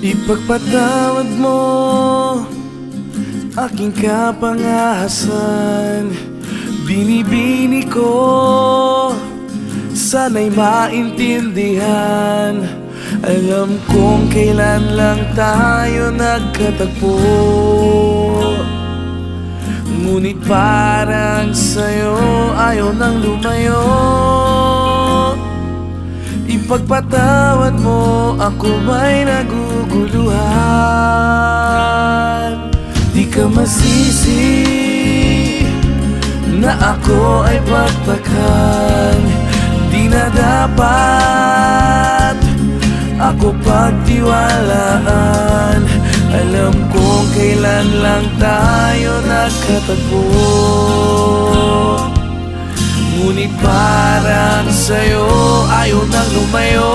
Ipagpatawad mo aking kapangahasan. Binibini ko, sana'y maintindihan. Alam kong kailan lang tayo nagkatagpo, ngunit parang sa'yo ayaw nang lumayo. Ipagpatawad mo, ako may naguguluhan. Di ka masisi na ako ay pagtakhan. Di na dapat ako pagtiwalaan. Alam kong kailan lang tayo nagkatagpo, ngunit parang sa'yo ayaw nang lumayo.